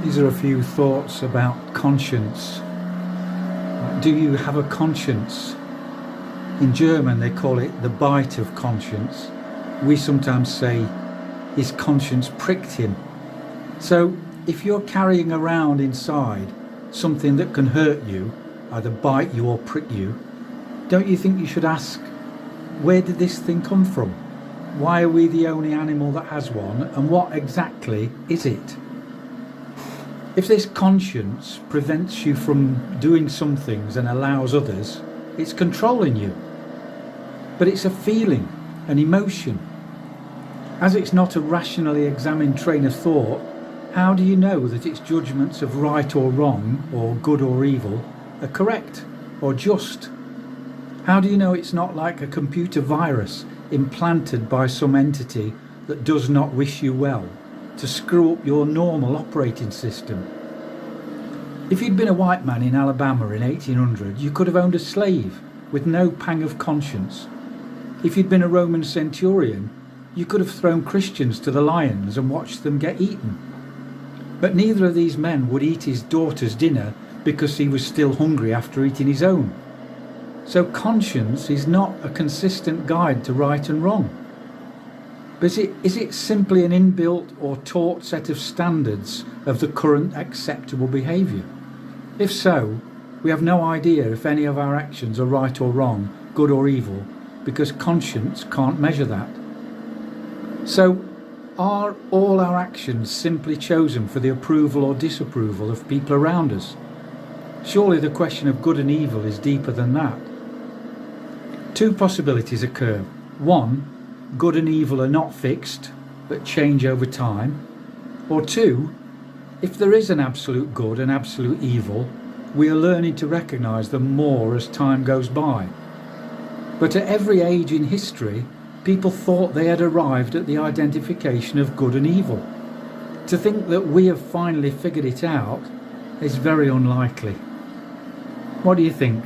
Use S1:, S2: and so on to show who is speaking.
S1: These are a few thoughts about conscience. Do you have a conscience? In German they call it the bite of conscience. We sometimes say his conscience pricked him. So if you're carrying around inside something that can hurt you, either bite you or prick you, don't you think you should ask, where did this thing come from? Why are we the only animal that has one, and what exactly is it? If this conscience prevents you from doing some things and allows others, it's controlling you. But it's a feeling, an emotion. As it's not a rationally examined train of thought, how do you know that its judgments of right or wrong, or good or evil, are correct or just? How do you know it's not like a computer virus implanted by some entity that does not wish you well, to screw up your normal operating system? If you'd been a white man in Alabama in 1800, you could have owned a slave with no pang of conscience. If you'd been a Roman centurion, you could have thrown Christians to the lions and watched them get eaten. But neither of these men would eat his daughter's dinner because he was still hungry after eating his own. So conscience is not a consistent guide to right and wrong. But is it simply an inbuilt or taught set of standards of the current acceptable behaviour? If so, we have no idea if any of our actions are right or wrong, good or evil, because conscience can't measure that. So, are all our actions simply chosen for the approval or disapproval of people around us? Surely the question of good and evil is deeper than that. Two possibilities occur. One, good and evil are not fixed, but change over time. Or two, if there is an absolute good and absolute evil, we are learning to recognise them more as time goes by. But at every age in history, people thought they had arrived at the identification of good and evil. To think that we have finally figured it out is very unlikely. What do you think?